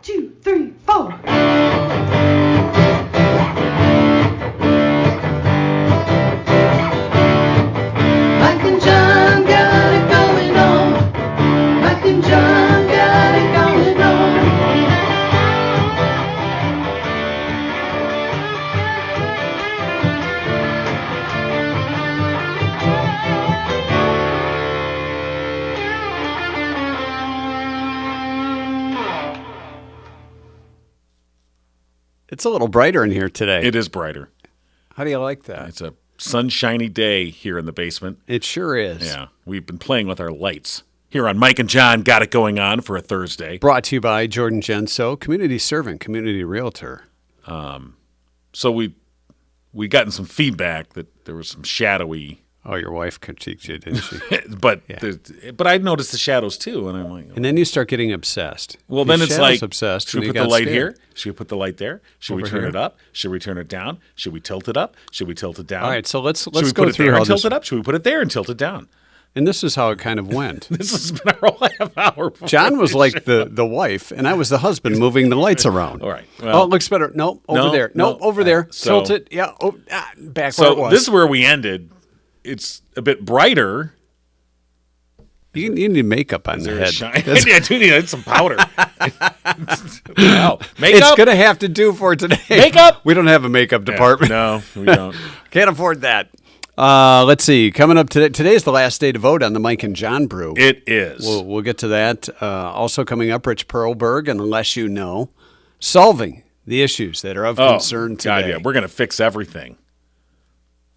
2, 3, 4. Mike and John got it going on. Mike and John got it going on. It's a little brighter in here today. It is brighter. How do you like that? It's a sunshiny day here in the basement. It sure is. Yeah, we've been playing with our lights here on Mike and John Got It Going On for a Thursday. Brought to you by Jordan Genso, community servant, community realtor. So we gotten some feedback that there was some shadowy. Oh, your wife critiqued you, didn't she? but I noticed the shadows too, and I'm like, And then you start getting obsessed. well, then it's like, obsessed. should we and put you the got light scared. here? Should we put the light there? Should we Over turn here? it up? Should we turn it down? Should we tilt it up? Should we tilt it down? All right, so let's Should we go put it through there how and tilt this. it up? Should we put it there and tilt it down? And this is how it kind of went. This has been our whole half hour. John was like the wife, and I was the husband moving the lights around. All right. Oh, it looks better. Nope, over No, there. Nope, no. over there. So- Tilt it. Yeah, back where it So was. this is where we ended. It's a bit brighter. you need makeup on the There head. is shine. Yeah, I do need some powder. Wow. It's Makeup? going to have to do for today. Makeup? We don't have a makeup department. No, we don't. Can't afford that. Let's see. Coming up today. Today's the last day to vote on the Mike and John brew. It is. We'll get to that. Also coming up, Rich Perlberg, and Unless You Know, solving the issues that are of concern today. God, yeah. We're going to fix everything.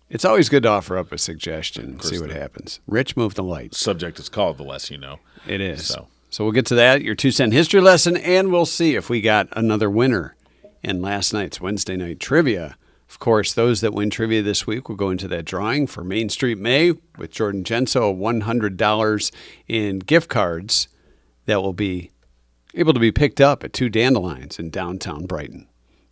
It's always good to offer up a suggestion and see what happens. Rich, move the lights. Subject is called The Less You Know. It is. So we'll get to that, your 2-cent history lesson, and we'll see if we got another winner in last night's Wednesday night trivia. Of course, those that win trivia this week will go into that drawing for Main Street May with Jordan Genso, $100 in gift cards that will be able to be picked up at 2 Dandelions in downtown Brighton.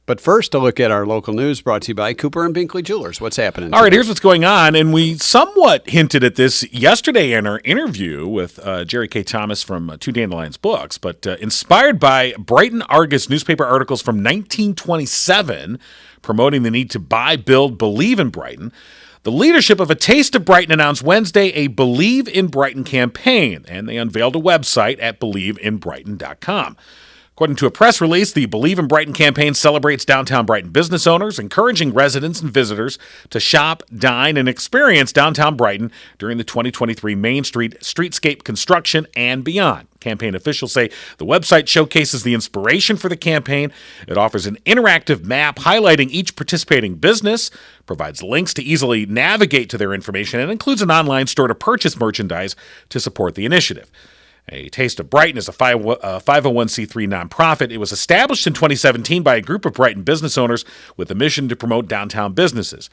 But first, a look at our local news brought to you by Cooper & Binkley Jewelers. What's happening all right, today? here's what's going on. And we somewhat hinted at this yesterday in our interview with Jerry K. Thomas from Two Dandelions Books. But inspired by Brighton Argus newspaper articles from 1927 promoting the need to buy, build, believe in Brighton, the leadership of A Taste of Brighton announced Wednesday a Believe in Brighton campaign, and they unveiled a website at believeinbrighton.com. According to a press release, the Believe in Brighton campaign celebrates downtown Brighton business owners, encouraging residents and visitors to shop, dine, and experience downtown Brighton during the 2023 Main Street streetscape construction and beyond. Campaign officials say the website showcases the inspiration for the campaign. It offers an interactive map highlighting each participating business, provides links to easily navigate to their information, and includes an online store to purchase merchandise to support the initiative. A Taste of Brighton is a 501c3 nonprofit. It was established in 2017 by a group of Brighton business owners with a mission to promote downtown businesses.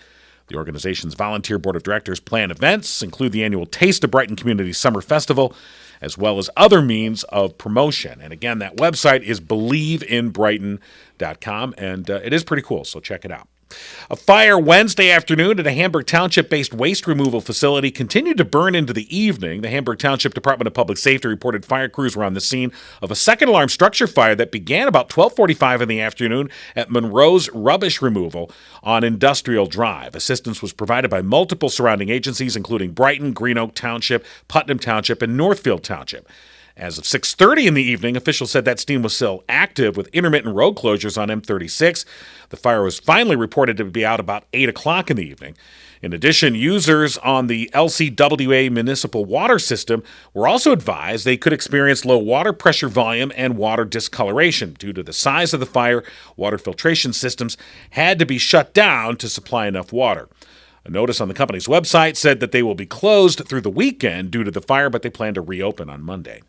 The organization's volunteer board of directors plan events, include the annual Taste of Brighton Community Summer Festival, as well as other means of promotion. And again, that website is believeinbrighton.com, and it is pretty cool, so check it out. A fire Wednesday afternoon at a Hamburg Township-based waste removal facility continued to burn into the evening. The Hamburg Township Department of Public Safety reported fire crews were on the scene of a second alarm structure fire that began about 12:45 in the afternoon at Monroe's Rubbish Removal on Industrial Drive. Assistance was provided by multiple surrounding agencies, including Brighton, Green Oak Township, Putnam Township, and Northfield Township. As of 6:30 in the evening, officials said that steam was still active with intermittent road closures on M36. The fire was finally reported to be out about 8 o'clock in the evening. In addition, users on the LCWA municipal water system were also advised they could experience low water pressure volume and water discoloration. Due to the size of the fire, water filtration systems had to be shut down to supply enough water. A notice on the company's website said that they will be closed through the weekend due to the fire, but they plan to reopen on Monday.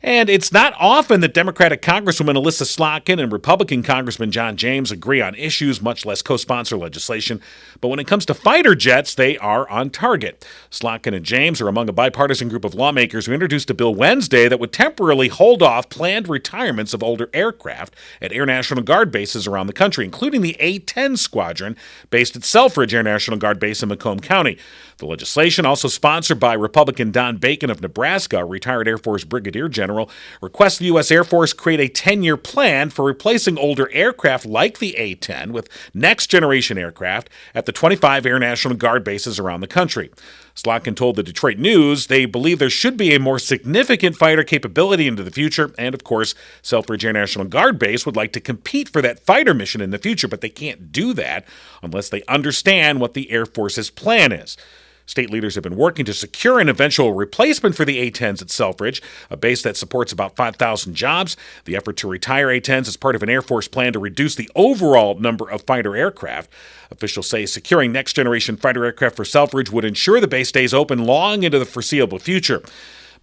And it's not often that Democratic Congresswoman Alyssa Slotkin and Republican Congressman John James agree on issues, much less co-sponsor legislation. But when it comes to fighter jets, they are on target. Slotkin and James are among a bipartisan group of lawmakers who introduced a bill Wednesday that would temporarily hold off planned retirements of older aircraft at Air National Guard bases around the country, including the A-10 squadron based at Selfridge Air National Guard Base in Macomb County. The legislation, also sponsored by Republican Don Bacon of Nebraska, a retired Air Force brigadier general, requests the U.S. Air Force create a 10-year plan for replacing older aircraft like the A-10 with next-generation aircraft at the 25 Air National Guard bases around the country. Slotkin told the Detroit News they believe there should be a more significant fighter capability into the future, and of course, Selfridge Air National Guard Base would like to compete for that fighter mission in the future, but they can't do that unless they understand what the Air Force's plan is. State leaders have been working to secure an eventual replacement for the A-10s at Selfridge, a base that supports about 5,000 jobs. The effort to retire A-10s is part of an Air Force plan to reduce the overall number of fighter aircraft. Officials say securing next-generation fighter aircraft for Selfridge would ensure the base stays open long into the foreseeable future.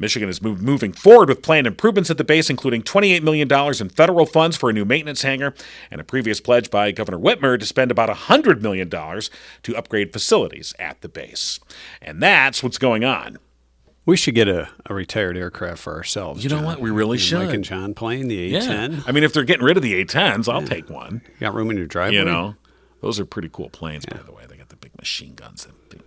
Michigan is moving forward with planned improvements at the base, including $28 million in federal funds for a new maintenance hangar and a previous pledge by Governor Whitmer to spend about $100 million to upgrade facilities at the base. And that's what's going on. We should get a retired aircraft for ourselves. You know John. what? We really should. Mike and John plane, the A-10. Yeah. I mean, if they're getting rid of the A-10s, I'll take one. You got room in your driveway? You know, those are pretty cool planes, by the way. They got the big machine guns and big.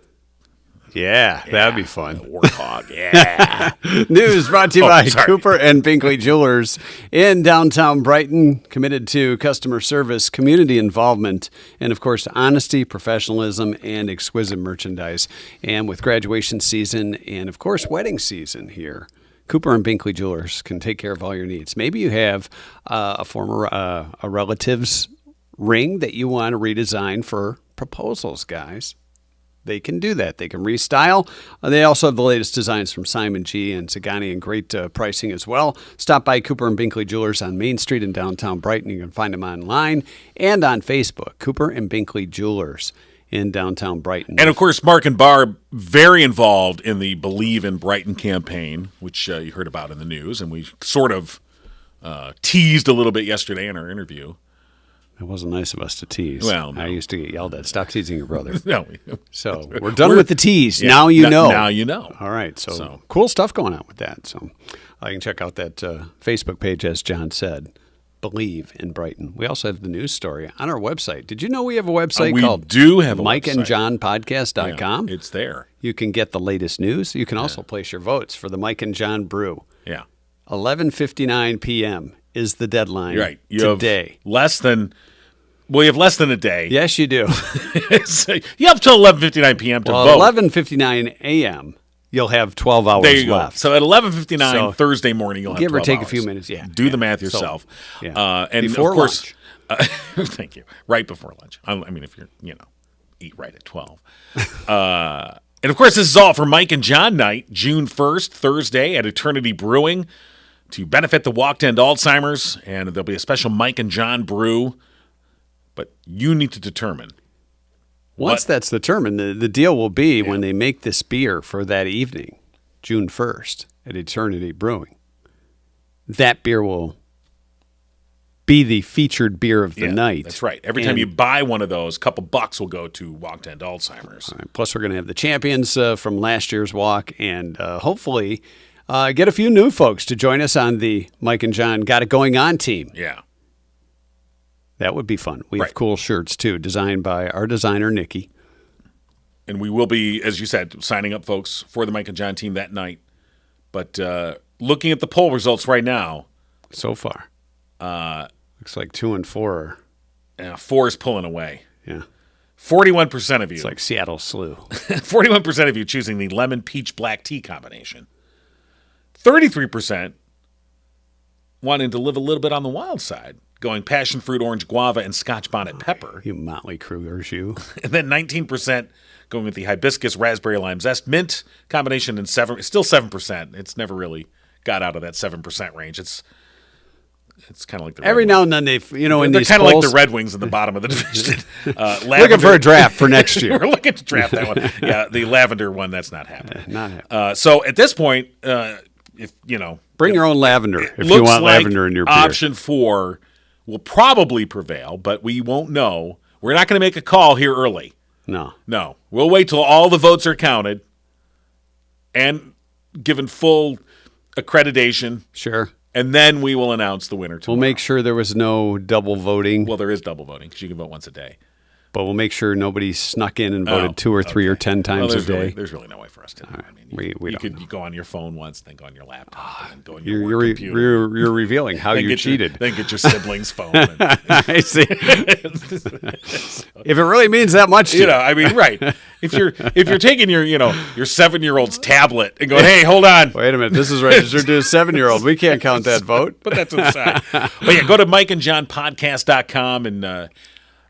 Yeah, that'd be fun. Warthog, yeah. News brought to you by sorry. Cooper and Binkley Jewelers in downtown Brighton, committed to customer service, community involvement, and of course, honesty, professionalism, and exquisite merchandise. And with graduation season and of course, wedding season here, Cooper and Binkley Jewelers can take care of all your needs. Maybe you have a former a relative's ring that you want to redesign for proposals, guys. They can do that. They can restyle. They also have the latest designs from Simon G. and Zagani and great pricing as well. Stop by Cooper and Binkley Jewelers on Main Street in downtown Brighton. You can find them online and on Facebook, Cooper and Binkley Jewelers in downtown Brighton. And of course, Mark and Barb, very involved in the Believe in Brighton campaign, which you heard about in the news, and we sort of teased a little bit yesterday in our interview. It wasn't nice of us to tease. Well, no. I used to get yelled at. Stop teasing your brother. No. So we're done with the tease. Yeah, now you know. Now you know. All right. So cool stuff going on with that. So I can check out that Facebook page, as John said, Believe in Brighton. We also have the news story on our website. Did you know we have a website called do have a MikeandJohnPodcast.com? Yeah, it's there. You can get the latest news. You can also place your votes for the Mike and John Brew. Yeah. 11:59 p.m. is the deadline You're right. You today. have less than a day. Yes, you do. So you have till 11:59 p.m. to vote. 11:59 a.m. You'll have 12 hours There you left. go. So at 11:59 So, Thursday morning, you'll have give or 12 take hours. a few minutes. Yeah. Do the math yourself. So, yeah. And Before of course, thank you. Right before lunch. I mean, if you're, eat right at 12. And of course, this is all for Mike and John night, June 1st, Thursday at Eternity Brewing to benefit the Walk to End Alzheimer's. And there'll be a special Mike and John brew. But you need to determine. Once that's determined, the deal will be when they make this beer for that evening, June 1st, at Eternity Brewing. That beer will be the featured beer of the night. That's right. Every time you buy one of those, a couple bucks will go to Walk to End Alzheimer's. All right. Plus, we're going to have the champions from last year's walk and hopefully get a few new folks to join us on the Mike and John Got It Going On team. Yeah. That would be fun. We have cool shirts, too, designed by our designer, Nikki. And we will be, as you said, signing up folks for the Mike and John team that night. But looking at the poll results right now. So far. Looks like 2 and 4 are. 4 is pulling away. Yeah. 41% of you. It's like Seattle Slew. 41% of you choosing the lemon peach black tea combination. 33% wanting to live a little bit on the wild side, going passion fruit, orange guava, and Scotch bonnet pepper. You Motley Crewers, you. And then 19% going with the hibiscus, raspberry, lime zest, mint combination, and still 7%. It's never really got out of that 7% range. It's kind of like the every Red now Wings. and then They're kind of like the Red Wings in the bottom of the division. Looking for a draft for next year. We're looking to draft that one. Yeah, the lavender one, that's not happening. Not happening. So at this point, bring your own lavender if you looks want like lavender in your beer. Option 4 will probably prevail, but we won't know. We're not going to make a call here early. No. We'll wait till all the votes are counted and given full accreditation. Sure. And then we will announce the winner tomorrow. We'll make sure there was no double voting. Well, there is double voting because you can vote once a day. but we'll make sure nobody snuck in and voted 2 or 3 or 10 times a day. There's really no way for us to know. I mean, we you don't could go on your phone once, then go on your laptop, and then go on You're, your work computer. you're revealing how you cheated. Then get your sibling's phone. I see. If it really means that much to you. I mean, right. If you're taking your 7-year-old's tablet and going, hey, hold on. Wait a minute, this is registered to a 7-year-old. We can't count that vote. But that's inside. But yeah, go to MikeandJohnPodcast.com and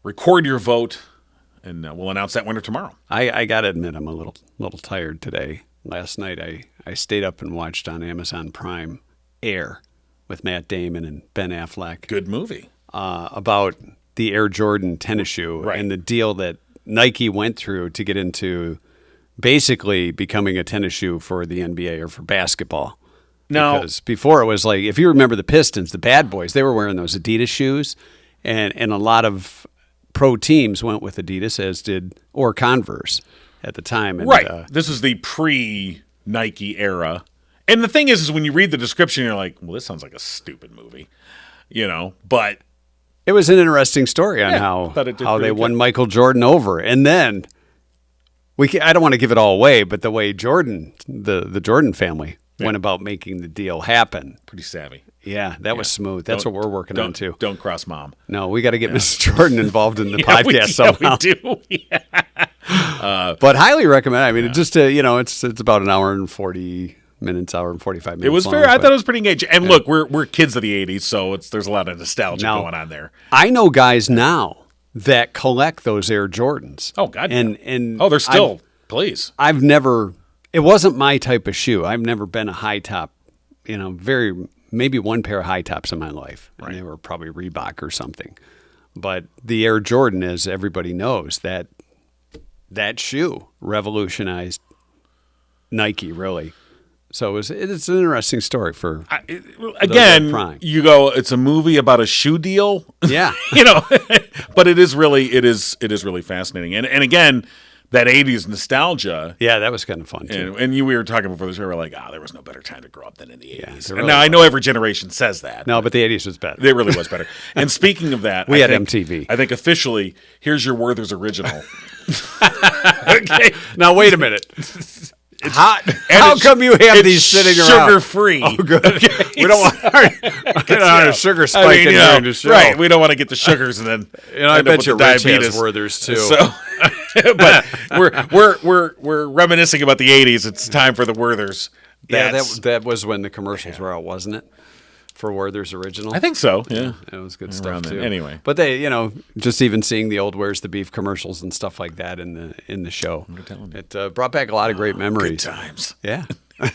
record your vote, and we'll announce that winner tomorrow. I got to admit, I'm a little tired today. Last night, I stayed up and watched on Amazon Prime Air with Matt Damon and Ben Affleck. Good movie. About the Air Jordan tennis shoe and the deal that Nike went through to get into basically becoming a tennis shoe for the NBA or for basketball. Now, because before it was like, if you remember the Pistons, the bad boys, they were wearing those Adidas shoes, and a lot of pro teams went with Adidas, as did or Converse at the time. And, right. This was the pre-Nike era. And the thing is when you read the description, you're like, well, this sounds like a stupid movie, but it was an interesting story on how they won Michael Jordan over. And then I don't want to give it all away, but the way Jordan, the Jordan family went about making the deal happen. Pretty savvy. Yeah, that was smooth. That's what we're working on too. Don't cross mom. No, we got to get Mrs. Jordan involved in the podcast somehow. We do. Yeah. But highly recommend. I mean, it just it's about an hour and 40 minutes, hour and 45 minutes. It was fair. I thought it was pretty engaging. And look, we're kids of the 80s, so there's a lot of nostalgia going on there. I know guys now that collect those Air Jordans. Oh God. And they're still I've never. It wasn't my type of shoe. I've never been a high top. Maybe one pair of high tops in my life, and they were probably Reebok or something. But the Air Jordan, as everybody knows, that shoe revolutionized Nike, really. So it's an interesting story for again. You go, it's a movie about a shoe deal, yeah. But it is really fascinating, and again. That 80s nostalgia. Yeah, that was kind of fun, too. And we were talking before the show, we were like, there was no better time to grow up than in the 80s. Really now, I know every generation says that. No, but the 80s was better. It really was better. And speaking of that, we had MTV. I think officially, here's your Werther's original. Okay. Now, wait a minute. How come you have these sitting around? Sugar-free. Oh, good. Okay. We don't want a sugar spike in during the show. Right. We don't want to get the sugars and then I bet you Rich has Werther's, too. So, but we're reminiscing about the 80s. It's time for the Werther's. That was when the commercials were out, wasn't it? For Werther's original? I think so, yeah. It was good stuff, too. Anyway. But they, just even seeing the old Where's the Beef commercials and stuff like that in the show. It brought back a lot of great memories. Good times. Yeah. A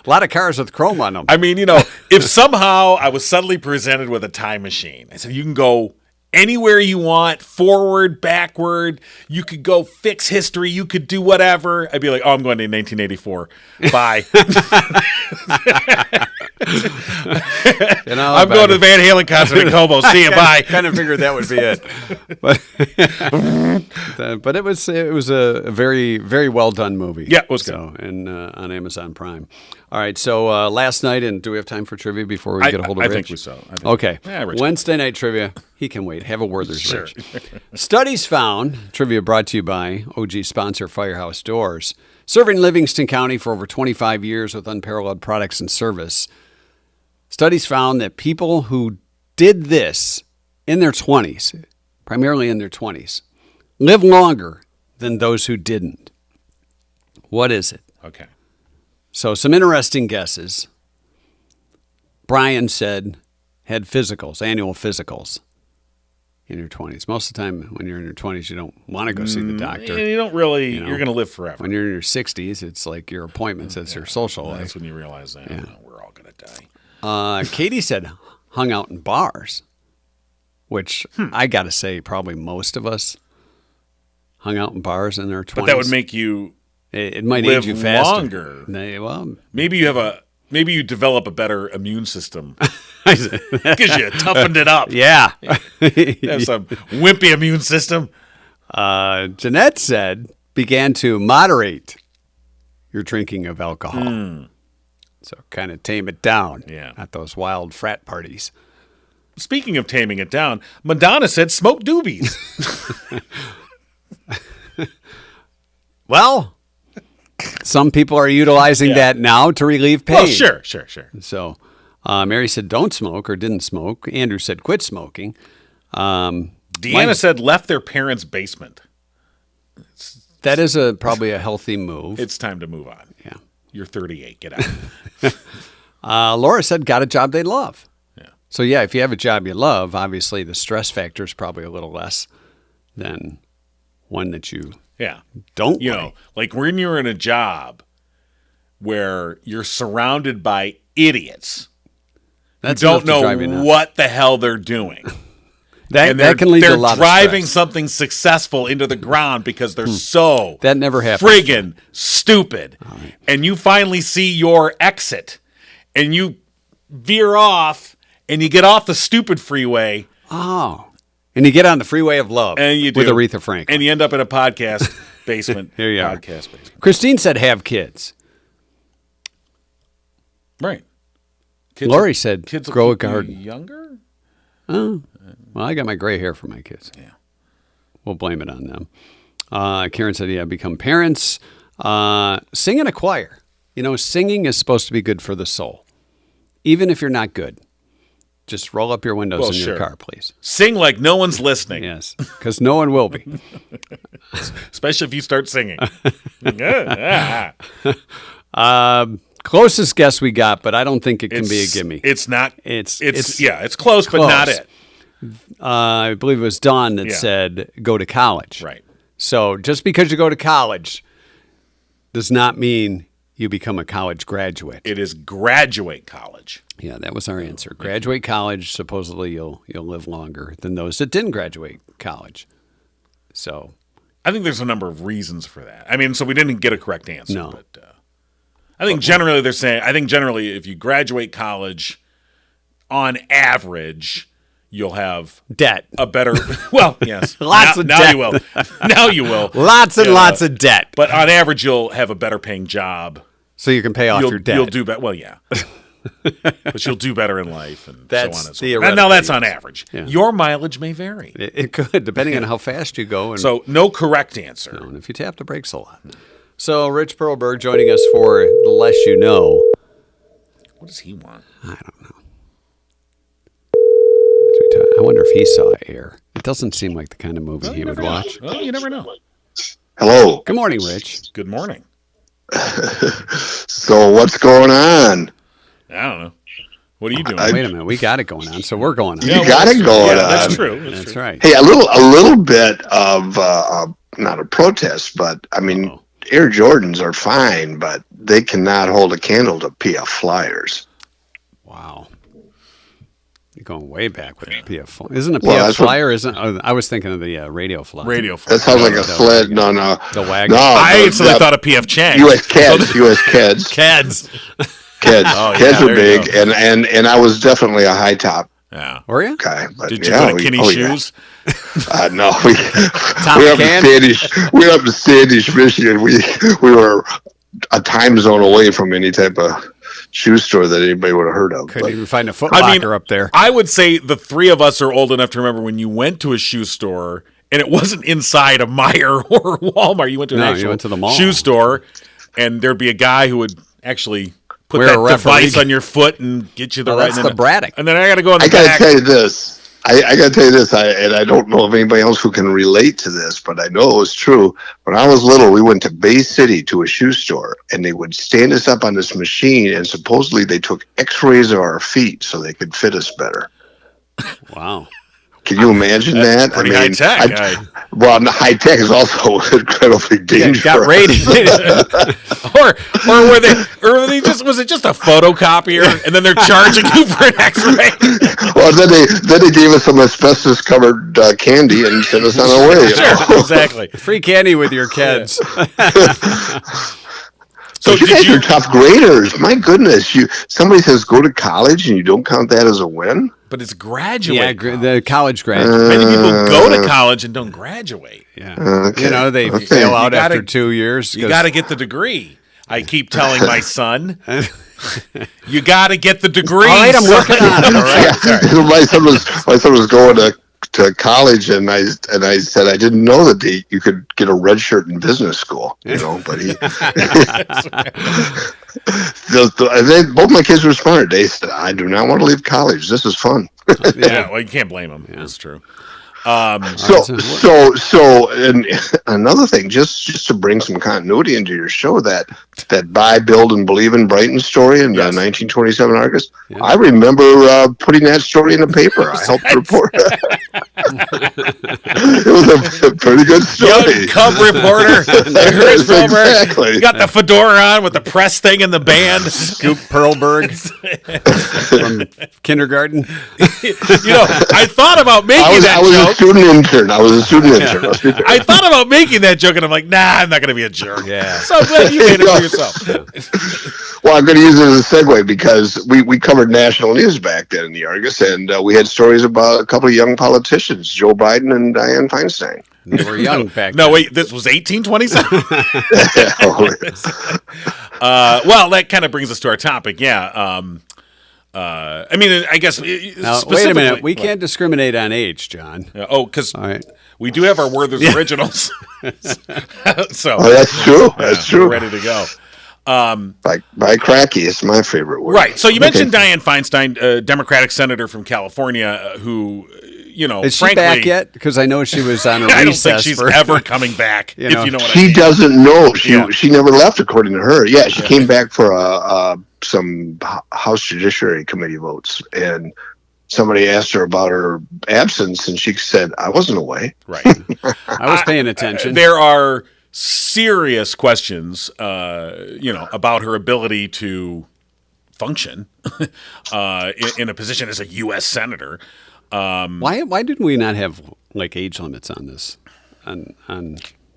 lot of cars with chrome on them. I mean, if somehow I was suddenly presented with a time machine, I said, you can go anywhere you want, forward, backward. You could go fix history. You could do whatever. I'd be like, I'm going to 1984. Bye. I'm going to the Van Halen concert in Como. See you. Bye. Kind of figured that would be it. But it was a very, very well done movie. Yeah, it was good. And on Amazon Prime. All right. So last night, and do we have time for trivia before we get a hold of Rich? I think we so. Okay. Yeah, Wednesday night trivia. He can wait. Have a Werther's, sure. Rich. Studies found, trivia brought to you by OG sponsor Firehouse Doors, serving Livingston County for over 25 years with unparalleled products and service. Studies found that people who did this in their 20s, primarily in their 20s, live longer than those who didn't. What is it? Okay. So some interesting guesses. Brian said had physicals, annual physicals in your 20s. Most of the time when you're in your 20s, you don't want to go see the doctor. You don't really, you're going to live forever. When you're in your 60s, it's like your appointments, it's your social life. That's when you realize that we're all going to die. Katie said hung out in bars, which I got to say probably most of us hung out in bars in their 20s. But that would make you it might live age you faster. Longer. Well, maybe you develop a better immune system because you toughened it up. Yeah. Have some wimpy immune system. Jeanette said began to moderate your drinking of alcohol. So kind of tame it down. Yeah. At those wild frat parties. speaking of taming it down, Madonna said smoke doobies. Well, some people are utilizing that now to relieve pain. Well, sure. So, Mary said don't smoke or didn't smoke. Andrew said quit smoking. Deanna said left their parents' basement. That is probably a healthy move. It's time to move on. Yeah. You're 38. Get out. Laura said got a job they love. Yeah. So, yeah, if you have a job you love, obviously the stress factor is probably a little less than one that you don't You know, like when you're in a job where you're surrounded by idiots who don't know what the hell they're doing. That can lead to a lot of stress. They're driving something successful into the ground because they're so that never happens. Friggin' stupid. Right. And you finally see your exit and you veer off and you get off the stupid freeway. Oh. And you get on the freeway of love and you with Aretha Franklin. And you end up in a podcast basement. Here you podcast are. Basement. Christine said have kids. Right. Lori said kids grow a garden. Younger? Oh. Well, I got my gray hair for my kids. Yeah. We'll blame it on them. Karen said, become parents. Sing in a choir. You know, singing is supposed to be good for the soul. Even if you're not good. Just roll up your windows in your car, please. Sing like no one's listening. Yes, because no one will be. Especially if you start singing. Closest guess we got, but I don't think it can be a gimme. It's not. It's close, but not it. I believe it was Dawn that said go to college. Right. So just because you go to college does not mean you become a college graduate. It is graduate college. Yeah, that was our answer. Graduate college, supposedly you'll live longer than those that didn't graduate college. So I think there's a number of reasons for that. I mean, so we didn't get a correct answer. No. But I think generally they're saying, if you graduate college, on average, you'll have debt. A better, well, yes. Lots of debt. Now you will. Now you will. Lots and lots of debt. But on average, you'll have a better paying job. So you can pay off your debt. You'll do better. Well, yeah. But you'll do better in life and that's so on and so forth. Now that's on average. Yeah. Your mileage may vary. It could, depending on how fast you go. And, so no correct answer. No, and if you tap the brakes a lot. So Rich Perlberg joining us for The Less You Know. What does he want? I don't know. I wonder if he saw Air. It doesn't seem like the kind of movie he would watch. Well, you never know. Hello. Good morning, Rich. Good morning. So what's going on? I don't know. What are you doing? Wait a minute. We got it going on, so we're going on. You got it going on. That's true. That's right. Hey, a little bit of not a protest, but I mean, Air Jordans are fine, but they cannot hold a candle to PF Flyers. Wow. You're going way back with the PF. Isn't a PF Flyer? I was thinking of the Radio Flyer. Radio Flyer. That sounds like a sled. No. The wagon. No, I instantly thought of PF Chang. U.S. Kids. U.S. Kids. Kids. Kids. Oh, Kids yeah, are big, and I was definitely a high top Yeah. Were you? guy. But Did you go to Kinney shoes? Yeah. No, we went up to Standish, Michigan. We were a time zone away from any type of shoe store that anybody would have heard of. Couldn't even find a Foot Locker up there. I would say the three of us are old enough to remember when you went to a shoe store and it wasn't inside a Meijer or Walmart. You went to an actual you went to the mall. shoe store, and there'd be a guy who would actually put Wear a that referee. device on your foot and get you the right. That's the Braddock. And then I got to go in the I got back. to tell you this. I got to tell you this, and I don't know of anybody else who can relate to this, but I know it was true. When I was little, we went to Bay City to a shoe store, and they would stand us up on this machine, and supposedly they took x-rays of our feet so they could fit us better. Wow. Can you imagine that? Pretty high tech. Well, the high tech is also incredibly dangerous. Got rated. or they just was it just a photocopier and then they're charging you for an X-ray? Well, then they gave us some asbestos covered candy and sent us on our way. Sure, exactly. Free candy with your kids. So you guys are tough graders. My goodness, somebody says go to college and you don't count that as a win? But it's graduate. Yeah, college. the college graduate. Many people go to college and don't graduate. Yeah, they fail out after 2 years. You got to get the degree. I keep telling my son, you got to get the degree. All right, I'm working on it. All right. My son was going to college, and I said I didn't know that you could get a red shirt in business school, but he. Both my kids were smart. They said, "I do not want to leave college. This is fun." Yeah, well, you can't blame them. Yeah. That's true. And another thing, just to bring some continuity into your show, that buy, build, and believe in Brighton story in 1927 Argus. Yeah. I remember putting that story in the paper. I helped report it. It was a pretty good story. Young cub reporter, Rich Perlberg. Exactly. You got the fedora on with the press thing in the band. Scoop Perlberg from kindergarten. I thought about making that joke. I was a student intern. I thought about making that joke, and I'm like, nah, I'm not going to be a jerk. Yeah. So I'm glad you made it for yourself. Well, I'm going to use it as a segue because we covered national news back then in the Argus, and we had stories about a couple of young politicians, Joe Biden and Dianne Feinstein. They were young back then. No, wait, this was 1827? Well, that kind of brings us to our topic, yeah. I guess now, wait a minute. We can't discriminate on age, John. Because we do have our Werther's originals. So that's true. That's true. We're ready to go. By cracky, it's my favorite word. Right. So you mentioned Dianne Feinstein, Democratic senator from California, who, is she back yet? Because I know she was on a recess. I don't think she's ever coming back. If you know what I mean. She doesn't know. She never left, according to her. Yeah, she came back for some House Judiciary Committee votes, and somebody asked her about her absence, and she said, "I wasn't away." Right. I was paying attention. There are serious questions, about her ability to function in a position as a U.S. senator. Why didn't we not have age limits on this, on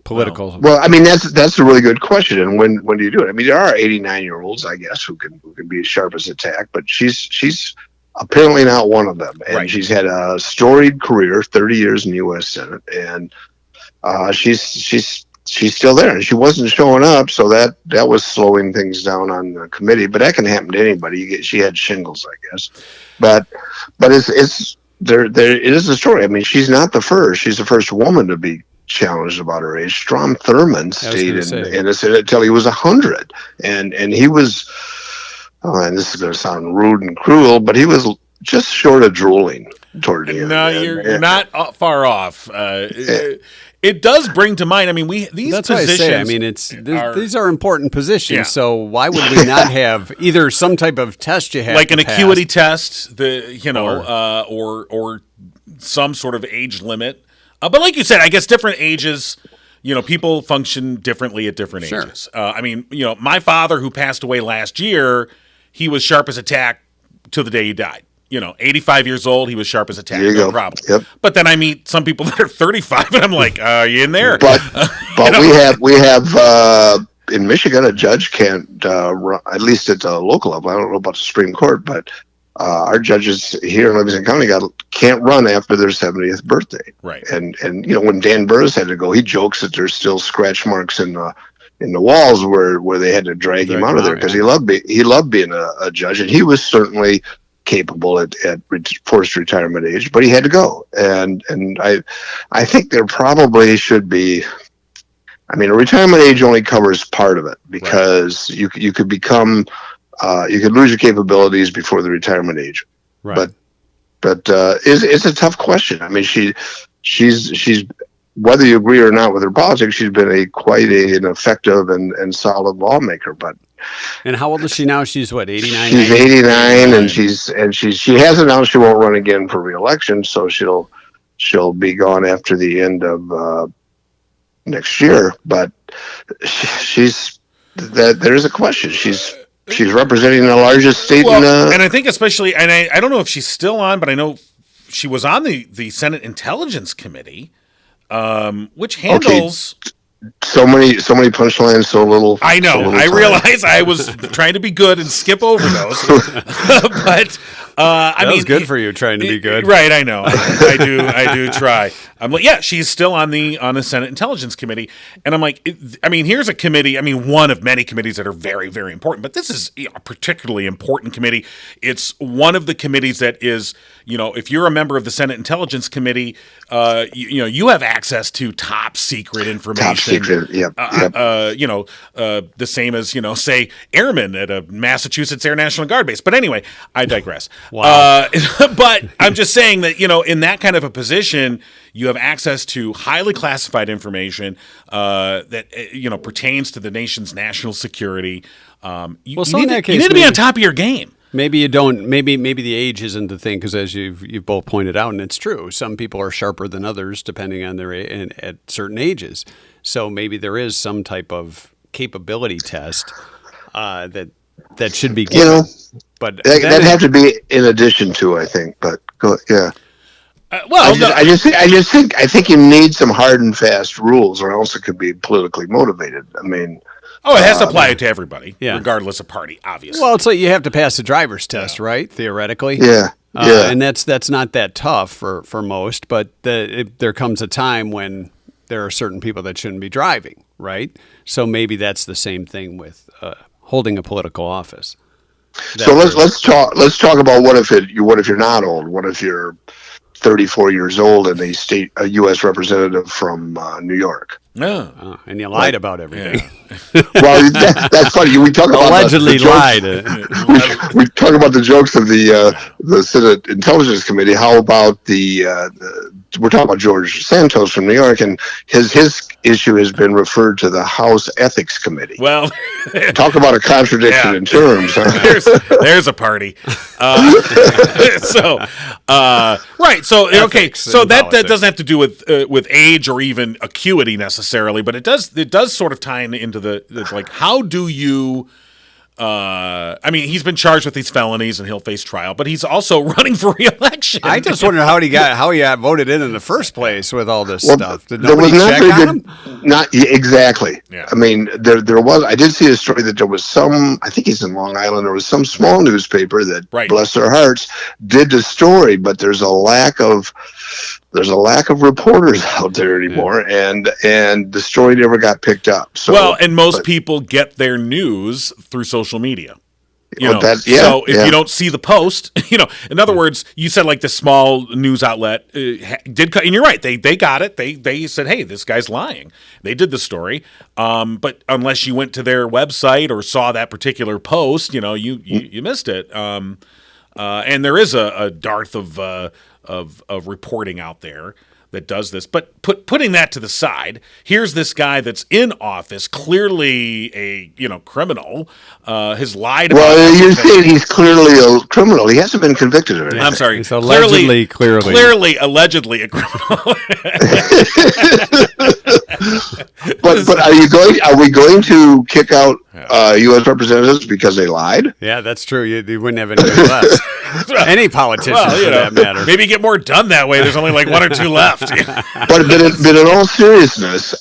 political? Well, I mean that's a really good question. And when do you do it? I mean, there are 89-year-olds, I guess, who can be as sharp as a tack, but she's apparently not one of them. And she's had a storied career, 30 years in the U.S. Senate, and she's still there, and she wasn't showing up, so that was slowing things down on the committee. But that can happen to anybody. She had shingles, I guess. But it's there. It is a story. I mean, she's not the first. She's the first woman to be challenged about her age. Strom Thurmond stayed in the Senate until he was 100, and he was. Oh, and this is going to sound rude and cruel, but he was just short of drooling toward the end. No, you're not far off. It does bring to mind. I mean, these That's positions. What I say. I mean, these are important positions. Yeah. So why would we not have either some type of test you have, like an acuity test, or some sort of age limit? But like you said, I guess different ages. People function differently at different ages. I mean, my father, who passed away last year, he was sharp as a tack till the day he died. 85 years old, he was sharp as a tack, no problem. Yep. But then I meet some people that are 35, and I'm like, are you in there? But we have in Michigan, a judge can't run, at least at the local level. I don't know about the Supreme Court, but our judges here in Livingston County can't run after their 70th birthday. Right. And when Dan Burris had to go, he jokes that there's still scratch marks in the walls where they had to drag him out of there because he loved being a judge, and he was certainly capable at forced retirement age, but he had to go. And I think there probably should be. I mean, a retirement age only covers part of it because you could become. You could lose your capabilities before the retirement age, but it's a tough question. I mean, she's whether you agree or not with her politics, she's been quite an effective and solid lawmaker. And how old is she now? She's what, 89? She's 89, and she has announced she won't run again for re-election, so she'll be gone after the end of next year. But there is a question. She's representing the largest state and I think especially, and I don't know if she's still on, but I know she was on the Senate Intelligence Committee, which handles so many punchlines, so little. I know. I realize I was trying to be good and skip over those, but That was good for you trying to be good. Right, I know. I do try. I'm like, yeah, she's still on the Senate Intelligence Committee, and I'm like, here's a committee. One of many committees that are very, very important, but this is a particularly important committee. It's one of the committees that is, if you're a member of the Senate Intelligence Committee, you have access to top secret information. Top secret, yep. The same as say airmen at a Massachusetts Air National Guard base. But anyway, I digress. Wow. But I'm just saying that in that kind of a position, you have access to highly classified information that pertains to the nation's national security. You need to be on top of your game. Maybe you don't. Maybe the age isn't the thing, because as you've both pointed out, and it's true, some people are sharper than others depending on their at certain ages. So maybe there is some type of capability test that should be given. But that'd have to be in addition to, I think. But yeah. I think you need some hard and fast rules, or else it could be politically motivated. It has to apply to everybody, regardless of party, obviously. Well, it's like you have to pass the driver's test, right? Theoretically. Yeah. And that's not that tough for most, but there comes a time when there are certain people that shouldn't be driving, right? So maybe that's the same thing with holding a political office. So let's talk about what if you're not old? What if you're 34 years old and a U.S. representative from New York? No, and you lied about everything. Yeah. Well, that's funny. We talk about allegedly lied. we talk about the jokes of the Senate Intelligence Committee. How about we're talking about George Santos from New York, and his issue has been referred to the House Ethics Committee. Well, talk about a contradiction in terms. Huh? There's a party. Right. So okay. So that doesn't have to do with age or even acuity necessarily, but it does sort of tie into the like, how do you he's been charged with these felonies and he'll face trial, but he's also running for re-election. I just wonder how he got voted in the first place with all this stuff. Did there nobody was check on him? Not exactly. Yeah. There was. I did see a story that there was some. I think he's in Long Island. There was some small newspaper that, bless their hearts, did the story, but there's a lack of reporters out there anymore, and the story never got picked up. So, most people get their news through social media. So if you don't see the post, in other words, you said like the small news outlet did cut, and you're right, they got it. They said, hey, this guy's lying. They did the story, but unless you went to their website or saw that particular post, you missed it. And there is a dearth of reporting out there that does this. But putting that to the side, here's this guy that's in office, clearly a criminal, has lied about. Well, you're saying he's clearly a criminal. He hasn't been convicted of anything. I'm sorry. He's allegedly, clearly, allegedly a criminal. But are we going to kick out U.S. representatives because they lied? Yeah, that's true. You wouldn't have anybody left. Any politician, for that matter. Maybe get more done that way. There's only like one or two left. But in all seriousness,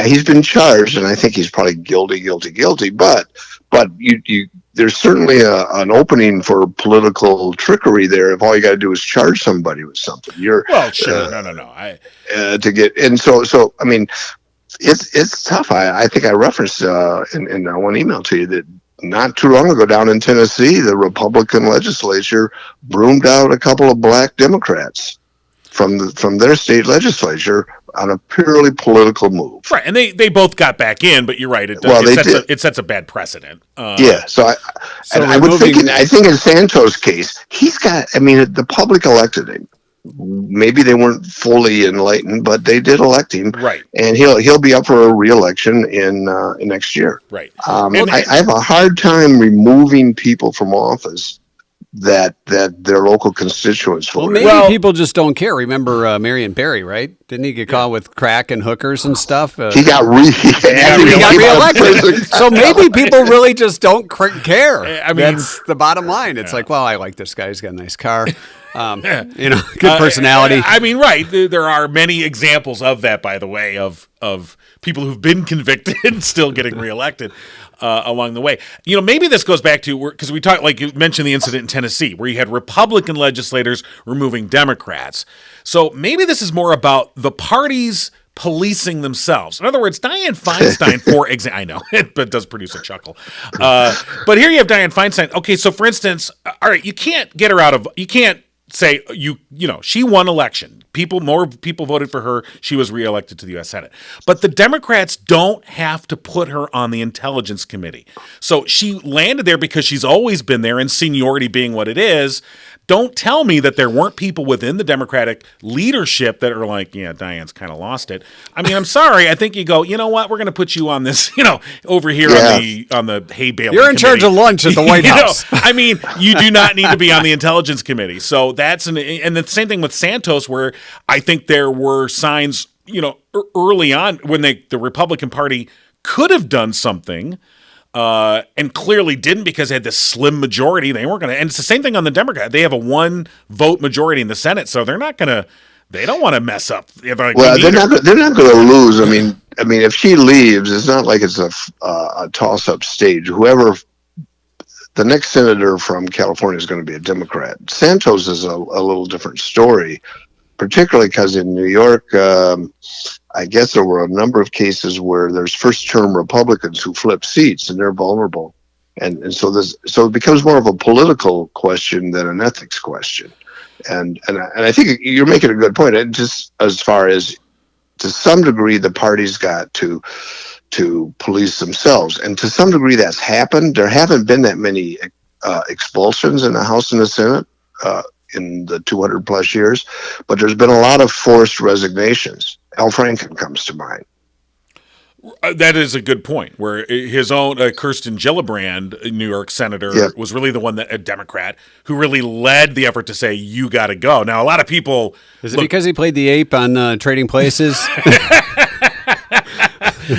he's been charged, and I think he's probably guilty. But there's certainly an opening for political trickery there. If all you got to do is charge somebody with something, sure. No. To get and so it's tough. I think I referenced in one email to you that not too long ago down in Tennessee, the Republican legislature broomed out a couple of black Democrats from their state legislature on a purely political move. Right, and they both got back in, but you're right. It sets a bad precedent. So I think in Santos' case, he's got. The public elected him. Maybe they weren't fully enlightened, but they did elect him. Right, and he'll be up for a re-election in next year. Right. I have a hard time removing people from office that their local constituents voted. Well, maybe people just don't care. Remember Marion Barry, right? Didn't he get caught with crack and hookers and stuff? He got reelected. So maybe people really just don't care. That's the bottom line. It's like, well, I like this guy. He's got a nice car. Good personality. Right. There are many examples of that, by the way, of people who've been convicted still getting reelected. along the way. Maybe this goes back to because we talked, like you mentioned, the incident in Tennessee where you had Republican legislators removing Democrats. So maybe this is more about the parties policing themselves. In other words, Dianne Feinstein, for example, I know, but it does produce a chuckle. But here you have Dianne Feinstein. Okay, so for instance, all right, you can't get her out of, you can't say, she won election. More people voted for her. She was reelected to the U.S. Senate. But the Democrats don't have to put her on the Intelligence Committee. So she landed there because she's always been there, and seniority being what it is. Don't tell me that there weren't people within the Democratic leadership that are like, yeah, Diane's kind of lost it. I mean, I'm sorry. I think you go, you know what? We're going to put you on this, over here on the hay baling. You're in charge of lunch at the White House. I mean, you do not need to be on the Intelligence Committee. So that's and the same thing with Santos, where I think there were signs, early on when the Republican Party could have done something. And clearly didn't because they had this slim majority. They weren't going to, and it's the same thing on the Democrat. They have a 1 vote majority in the Senate, so they're not going to. They don't want to mess up. They're not going to lose. I mean, if she leaves, it's not like it's a toss-up stage. Whoever the next senator from California is going to be a Democrat. Santos is a little different story, particularly because in New York. I guess there were a number of cases where there's first-term Republicans who flip seats and they're vulnerable, and so it becomes more of a political question than an ethics question, and I think you're making a good point. And just as far as to some degree, the parties got to police themselves, and to some degree that's happened. There haven't been that many expulsions in the House and the Senate in the 200 plus years, but there's been a lot of forced resignations. Al Franken comes to mind. That is a good point, where his own Kirsten Gillibrand, New York senator, was really the one, that a Democrat, who really led the effort to say, you got to go. Now, a lot of people... Is it because he played the ape on Trading Places?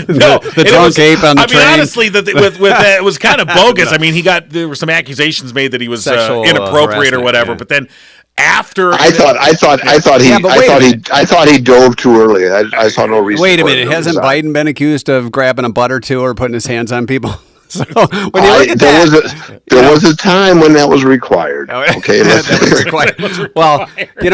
No, the drunk ape on the train. Honestly, with that, it was kind of bogus. I mean, there were some accusations made that he was inappropriate or whatever, but then... After I thought he dove too early. I saw no reason. Wait a minute, hasn't Biden been accused of grabbing a butt or two or putting his hands on people? So when you look at there was a time when that was required. Okay, that was required. Well,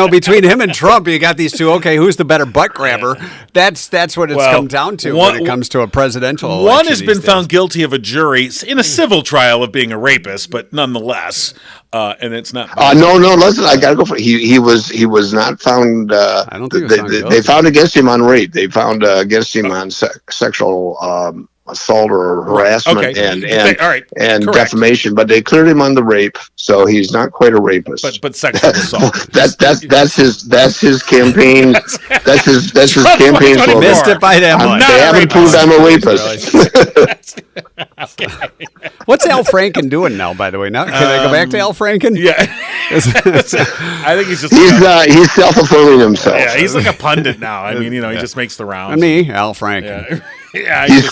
between him and Trump, you got these two. Okay, who's the better butt grabber? That's what it's come down to when it comes to a presidential election. One has been found guilty of a jury in a civil trial of being a rapist, but nonetheless, and it's not. No. Listen, I gotta go for. He was not found. I don't think they found against him on rape. They found against him on sexual. Assault or harassment and defamation, but they cleared him on the rape, so he's not quite a rapist. But sexual assault. that's his campaign. That's his campaign slogan. Missed it by that much. They haven't proved I'm a rapist. What's Al Franken doing now? By the way, now can I go back to Al Franken? Yeah, I think he's self-affirming himself. Yeah, he's like a pundit now. I mean, he just makes the rounds. Me, Al Franken. Yeah, he's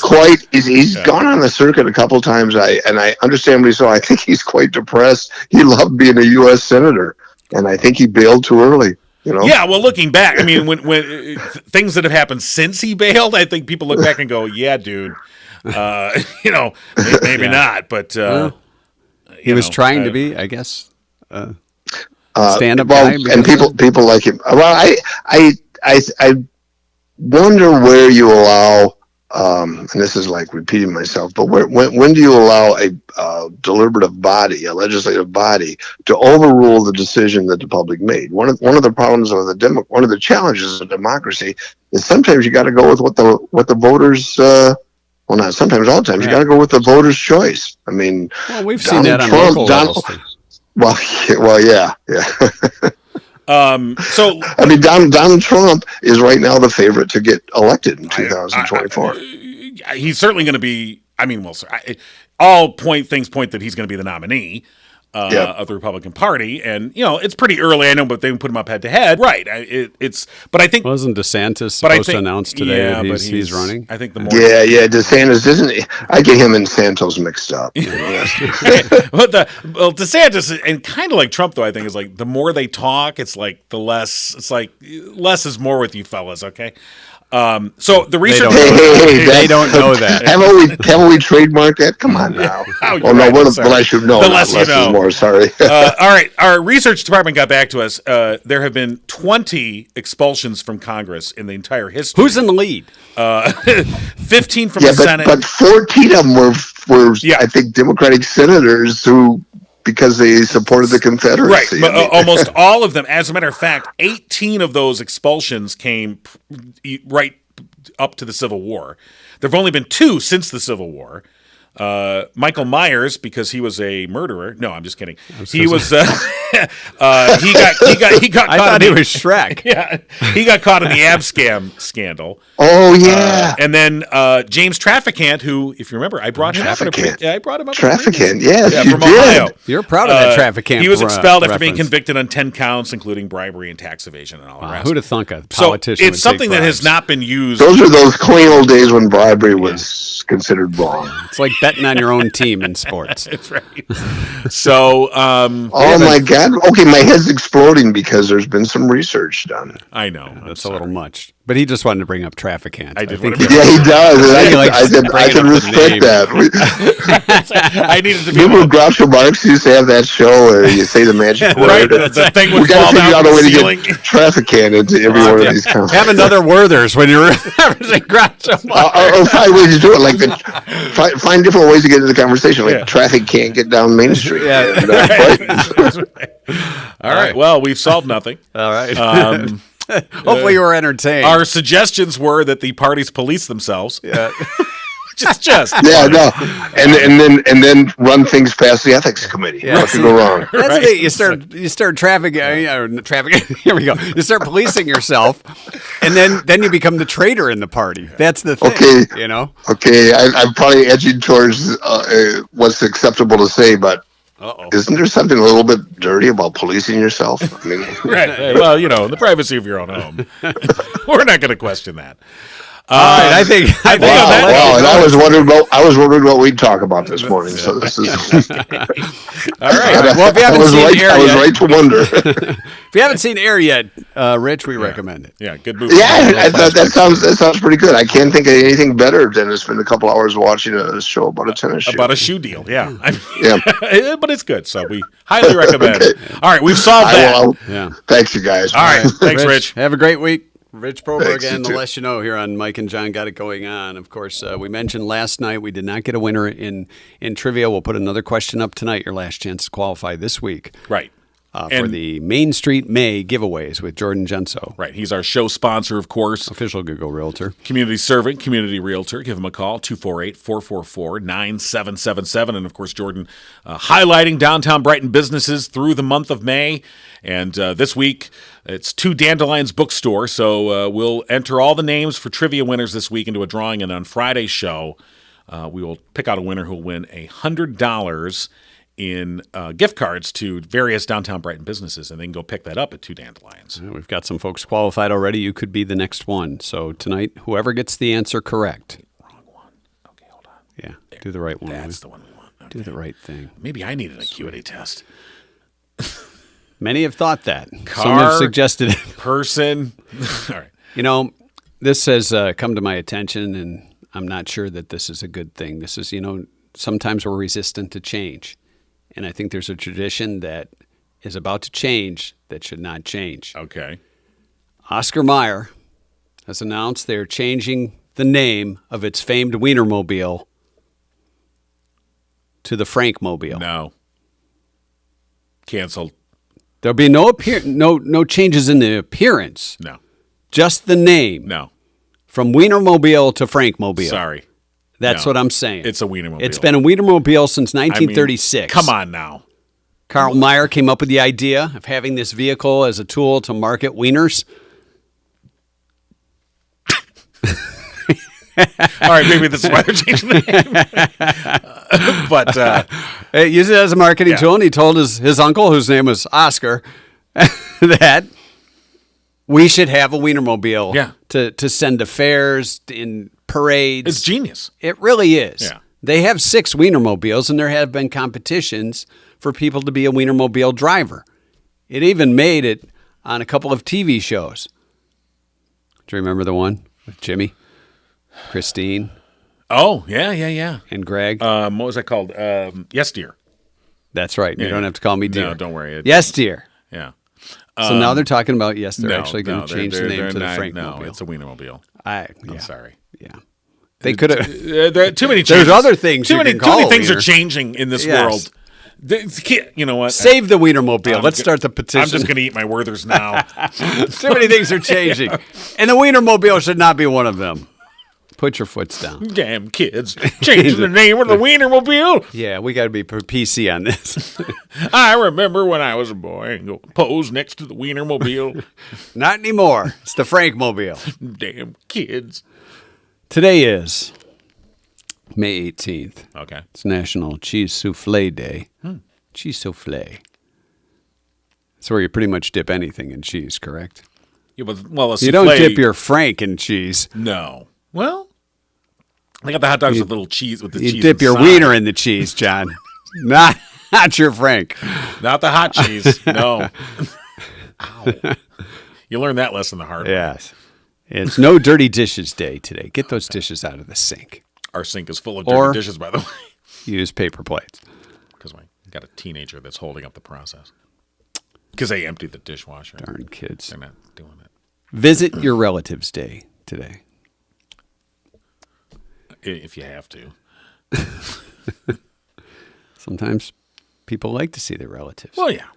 gone on the circuit a couple times. I understandably so. I think he's quite depressed. He loved being a U.S. senator, and I think he bailed too early. Yeah, well, looking back, I mean, when things that have happened since he bailed, I think people look back and go, "Yeah, dude, maybe not." But he was trying to be, I guess, stand-up guy, and people like him. Well, I wonder where you allow. And this is like repeating myself, but when do you allow a deliberative body, a legislative body, to overrule the decision that the public made? One of the problems of one of the challenges of democracy is sometimes you got to go with what the voters. Well, not sometimes, all the time. You got to go with the voters' choice. I mean, we've seen that on local levels. Well, yeah. So I mean, Donald Trump is right now the favorite to get elected in 2024. He's certainly going to be. I mean, all things point that he's going to be the nominee of the Republican Party, and it's pretty early. I know, but they put him up head to head, right? But I think wasn't DeSantis supposed to announce today that he's running? I think the more DeSantis isn't. I get him and Santos mixed up. DeSantis, and kind of like Trump, though, I think is like the more they talk, it's like the less. It's like less is more with you fellas, okay? So the research. They don't know that. Haven't we trademarked that? Come on now. You're right, well, sorry. I should know. The not less you know. is more. Sorry. All right. Our research department got back to us. There have been 20 expulsions from Congress in the entire history. Who's in the lead? 15 from the Senate. But 14 of them were Yeah. I think, Democratic senators who, because they supported the Confederacy. Right, but almost all of them. As a matter of fact, 18 of those expulsions came right up to the Civil War. There have only been 2 since the Civil War. Michael Myers, because he was a murderer. No, I'm just kidding. He was. He got caught. I thought he was Shrek. Yeah, he got caught in the ab scandal. Oh yeah. And then James Trafficant, who, if you remember, I brought him up. I brought him up. Trafficant, yes, yeah, you from did. Ohio. You're proud of that Trafficant. He was expelled after being reference. convicted on 10 counts, including bribery and tax evasion and all the rest. Who'd have thunk a So politician? it's something that has not been used. Those are those clean old days when bribery was considered wrong. It's like betting on your own team in sports. That's right. So, Oh my God! Okay, my head's exploding because there's been some research done. I know That's a little much. But he just wanted to bring up Trafficant. I did think want to Yeah, he does. And He likes I bringing can up the respect name. that. I needed to be Remember Groucho Marx used to have that show where you say the magic right. word? The thing We would got fall to figure down out a from way the to ceiling. get Trafficant into every one of these Have conversations. another Werther's when you're referencing Groucho Marx. Or find ways to do it, like find different ways to get into the conversation. Like Yeah. traffic can't get down Main Street. Yeah. And, right? All right. Well, we've solved nothing. All right. Hopefully you were entertained. Our suggestions were that the parties police themselves. Yeah. just. Yeah, no, and then run things past the ethics committee. What could go wrong? That's the thing. You start traffic. Here we go. You start policing yourself, and then you become the traitor in the party. That's the thing. Okay. You know. Okay, I'm probably edging towards what's acceptable to say, but isn't there something a little bit dirty about policing yourself? I mean, Right. Well, the privacy of your own home. We're not going to question that. All right. I think. on that wow, and I was wondering what we'd talk about this morning. So this is All right. Well, if you haven't seen Air I was yet, right to wonder. if you haven't seen Air yet, Rich, we recommend it. Yeah. Good movie. Yeah, that sounds pretty good. I can't think of anything better than to spend a couple hours watching a show about a tennis shoe. About a shoe deal. Yeah. Yeah. But it's good. So we highly recommend it. All right. We've solved that. Yeah. Thanks, you guys. All right. Thanks, Rich. Have a great week. Rich Perlberg Thanks, you and the too. Less You Know here on Mike and John Got It Going On. Of course, we mentioned last night we did not get a winner in trivia. We'll put another question up tonight. Your last chance to qualify this week Right. for And- the Main Street May giveaways with Jordan Genso, Right. He's our show sponsor, of course. official Google Realtor. Community servant, community realtor. Give him a call, 248-444-9777. And, of course, Jordan highlighting downtown Brighton businesses through the month of May. And this week, it's 2 Dandelions Bookstore. So we'll enter all the names for trivia winners this week into a drawing. And on Friday's show, we will pick out a winner who will win $100 in gift cards to various downtown Brighton businesses. And they can go pick that up at 2 Dandelions. We've got some folks qualified already. You could be the next one. So tonight, whoever gets the answer correct. Wrong one. Okay, hold on. Yeah, do the right one. That's the one we want. Okay. Do the right thing. Maybe I needed a acuity test. Many have thought that. Some Car. have suggested it. Person. All right. This has come to my attention, and I'm not sure that this is a good thing. This is, sometimes we're resistant to change. And I think there's a tradition that is about to change that should not change. Okay. Oscar Mayer has announced they're changing the name of its famed Weinermobile to the Frankmobile. No. Canceled. There'll be no changes in the appearance, No. just the name. No. From Weinermobile to Frankmobile. Sorry. That's No. what I'm saying. It's a Weinermobile. It's been a Weinermobile since I mean, 1936. come on now. Carl Meyer came up with the idea of having this vehicle as a tool to market wieners. All right, maybe this is why they're changing the name. But He used it as a marketing tool, and he told his uncle, whose name was Oscar, that we should have a Weinermobile to send to fairs, in parades. it's genius. It really is. Yeah. They have 6 Weinermobiles, and there have been competitions for people to be a Weinermobile driver. It even made it on a couple of TV shows. Do you remember the one? With Jimmy, Christine, Oh, yeah. and Greg. What was that called? Yes, dear. That's right. You don't have to call me dear. No, don't worry. Yes, dear. Yeah. So now they're talking about, yes, they're No, actually going no, to change the they're name to the not- Frankmobile. No, it's a Weinermobile. I'm sorry. Yeah. They could have. There are too many changes. There's other things Too you many, can too call many a things are wiener. changing in this Yes. world. You know what? Save the Wienermobile. Let's start the petition. I'm just going to eat my Werthers now. Too many things are changing. And the Wienermobile should not be one of them. Put your foots down. Damn kids. Changing the name of the Weinermobile. Yeah, we got to be PC on this. I remember when I was a boy and go pose next to the Weinermobile. Not anymore. It's the Frankmobile. Damn kids. Today is May 18th. Okay. It's National Cheese Souffle Day. Cheese souffle. It's where you pretty much dip anything in cheese, correct? Yeah, but, well, a You don't souffle- dip your Frank in cheese. No. Well, they got the hot dogs with little cheese with the cheese. You dip your inside. wiener in the cheese, John. not your Frank. Not the hot cheese. No. Ow. You learned that lesson the hard way. Yes. It's no dirty dishes day today. Get those dishes out of the sink. Our sink is full of dirty Or- dishes, by the way, Use paper plates. because I got a teenager that's holding up the process. Because they emptied the dishwasher. Darn kids. They're not doing it. Visit your relatives day today. If you have to. Sometimes people like to see their relatives. Well, yeah.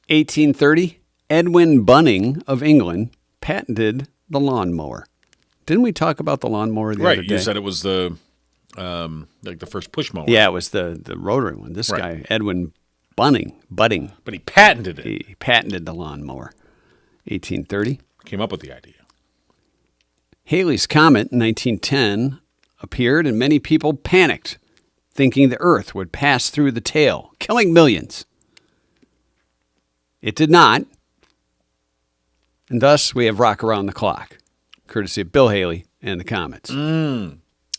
1830, Edwin Bunning of England patented the lawnmower. Didn't we talk about the lawnmower the other Right. day? You said it was the like the first push mower. Yeah, it was the rotary one. This Right. guy, Edwin Budding, But he patented it. he patented the lawnmower. 1830. Came up with the idea. Halley's Comet in 1910 appeared, and many people panicked, thinking the Earth would pass through the tail, killing millions. It did not, and thus we have Rock Around the Clock, courtesy of Bill Haley and the Comets.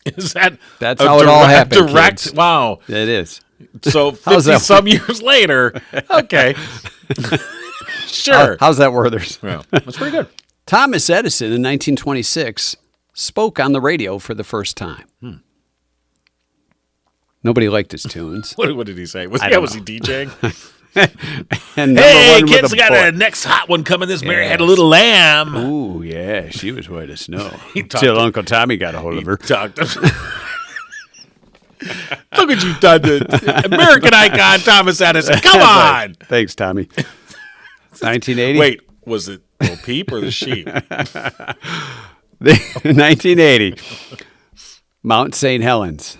Is that That's a how it all happened, Direct. kids. Wow. It is. So How's 50 that? some years later. Okay. Sure. How's that, Werther's? Well, that's pretty good. Thomas Edison in 1926 spoke on the radio for the first time. Nobody liked his tunes. What did he say? Was I he don't know. DJing? And number Hey, one with kids, a I got a boy. next hot one coming. This Mary had a Yes. little lamb. Ooh, yeah, she was white as snow. talked Till to- Uncle Tommy got a hold of her. Talked. Look what you've done to American icon Thomas Edison. Come on. Thanks, Tommy. 1980? Wait, was it Bo Peep or the sheep? 1980. Mount St. Helens.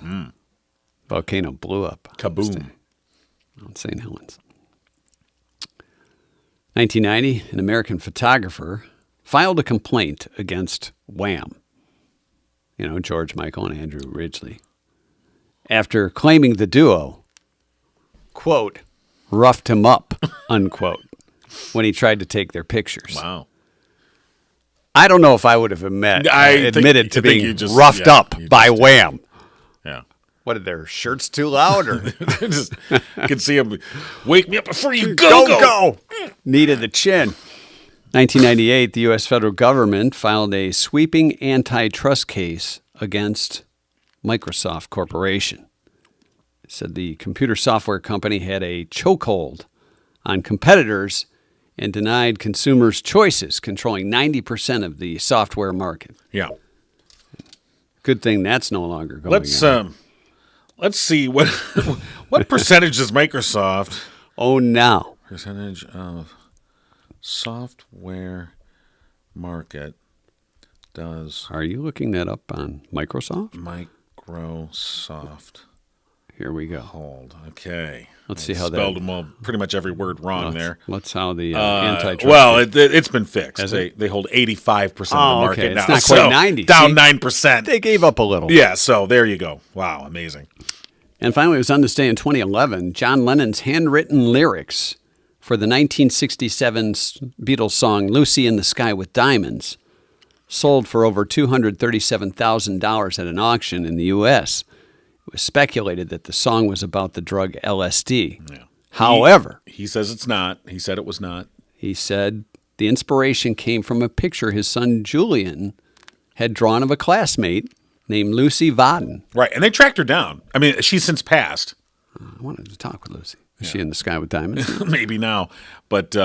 Volcano blew up. Kaboom. Mount St. Helens. 1990, an American photographer filed a complaint against Wham. You know, George Michael and Andrew Ridgeley. After claiming the duo, quote, roughed him up, unquote, when he tried to take their pictures. Wow. I don't know if I would have admitted to being roughed up by Wham. Yeah. What, are their shirts too loud? Or Just, you can see him. Wake me up before you go. Needed the chin. 1998, the U.S. federal government filed a sweeping antitrust case against Microsoft Corporation. It said the computer software company had a chokehold on competitors and denied consumers choices, controlling 90% of the software market. Yeah. Good thing that's no longer going on. Let's see what percentage does Microsoft Oh, now. percentage of software market does Are you looking that up on Microsoft? Microsoft Here we go. hold? Okay. Let's see how that- spelled them all, pretty much every word wrong there. Let's how the antitrust. Well, it's been fixed. Has it? They hold 85% of the market okay. now. It's not quite So, 90. Down See? 9%. They gave up a little. Yeah, so there you go. Wow, amazing. And finally, it was on this day in 2011, John Lennon's handwritten lyrics for the 1967 Beatles song Lucy in the Sky with Diamonds sold for over $237,000 at an auction in the U.S. It was speculated that the song was about the drug LSD. Yeah. However, He says it's not. He said it was not. he said the inspiration came from a picture his son Julian had drawn of a classmate named Lucy Vaden. Right, and they tracked her down. I mean, she's since passed. I wanted to talk with Lucy. Is she in the sky with diamonds? Maybe now. But,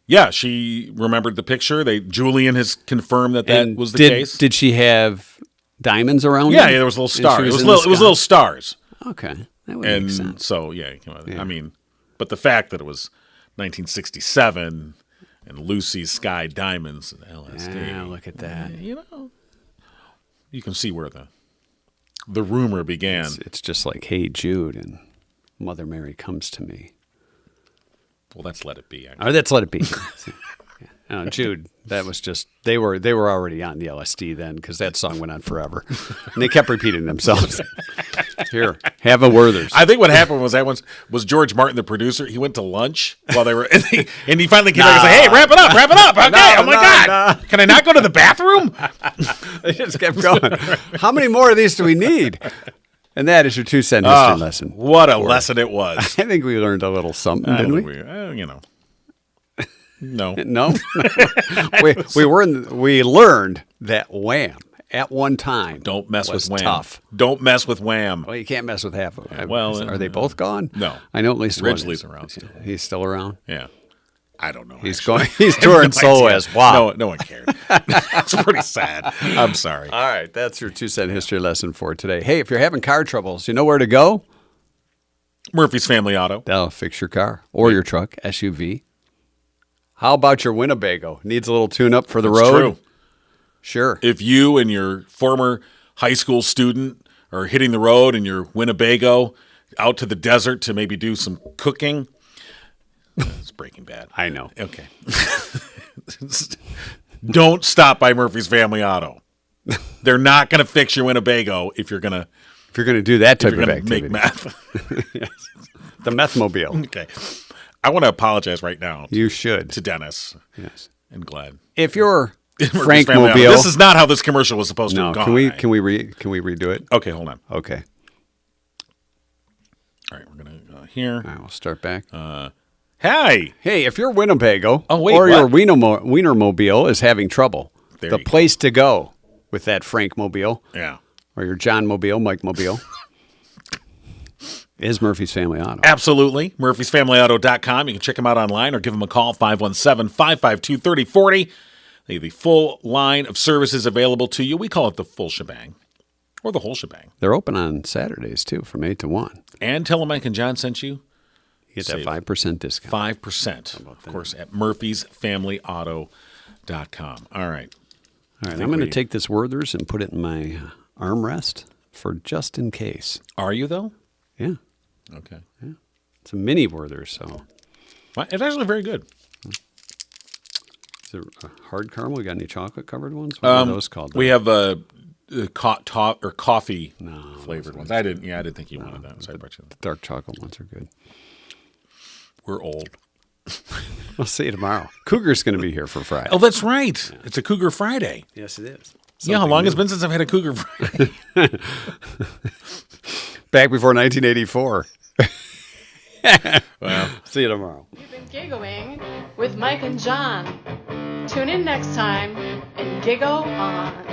yeah, she remembered the picture. Julian has confirmed that And was the case. Did she have diamonds around Yeah, her? there was little And she stars. It in was the little sky? stars. Okay, that would make sense. And so, yeah, I mean, but the fact that it was 1967 and Lucy's Sky Diamonds and LSD. Yeah, look at that. You know, you can see where the rumor began. It's just like, hey, Jude, and Mother Mary comes to me. Well, that's Let It Be. Actually. Or that's Let It Be. Jude, that was just, they were already on the LSD then because that song went on forever. And they kept repeating themselves. Here, have a Werther's. I think what happened was George Martin, the producer, he went to lunch while they were, and he finally came back and said, hey, wrap it up. Okay, oh my God. Can I not go to the bathroom? They just kept going. How many more of these do we need? And that is your 2-cent history lesson. What a lesson it was. I think we learned a little something, I didn't don't we? think you know. No. No, we learned that Wham at one time Don't mess was with Wham. tough. Don't mess with Wham. Well, you can't mess with half of them. Well, Are they both gone? No. I know at least one Ridgely's is. around still. He's still around. Yeah. I don't know. He's actually. going. He's touring solo idea. as wow. No one cared. It's pretty sad. I'm sorry. All right, that's your 2-cent history lesson for today. Hey, if you're having car troubles, you know where to go. Murphy's Family Auto. They'll fix your car or your truck, SUV. How about your Winnebago? Needs a little tune-up for the It's road? true. Sure. If you and your former high school student are hitting the road in your Winnebago out to the desert to maybe do some cooking, it's Breaking Bad. I know. Okay. Don't stop by Murphy's Family Auto. They're not going to fix your Winnebago if you're going to If you're going to do that type of make activity. meth. Yes. The Methmobile. Okay. I want to apologize right now You should. to Dennis Yes. and Glenn. If you're Murphy's Frank Family Auto. Mobile. This is not how this commercial was supposed to no, have gone. can we redo it? Okay, hold on. Okay. All right, we're going to go here. All right, we'll start back. Hey. Hey, if your Winnebago Oh, wait, or your what? Weinermobile is having trouble, There the you go. place to go with that Frank Mobile Yeah. or your John Mobile, Mike Mobile is Murphy's Family Auto. Absolutely. Murphy'sFamilyAuto.com. You can check them out online or give them a call, 517-552-3040. They have the full line of services available to you. We call it the full shebang or the whole shebang. They're open on Saturdays, too, from 8 to 1. And tell them Mike and John sent you. You get Save that 5% discount. 5%, of course, at Murphy'sFamilyAuto.com. All right. All right, I'm going to take this Werther's and put it in my armrest for just in case. Are you, though? Yeah. Okay. It's a mini Werther's, so. Well, it's actually very good. Is it a hard caramel? You got any chocolate covered ones? What are those called? We have coffee flavored ones. I didn't think you wanted that. So I brought you. The dark chocolate ones are good. We're old. We'll see you tomorrow. Cougar's going to be here for Friday. Oh, that's right. Yeah. It's a Cougar Friday. Yes, it is. Yeah, how long has it been since I've had a Cougar Friday? Back before 1984. Well, see you tomorrow. You've been giggling with Mike and John. Tune in next time and giggle on.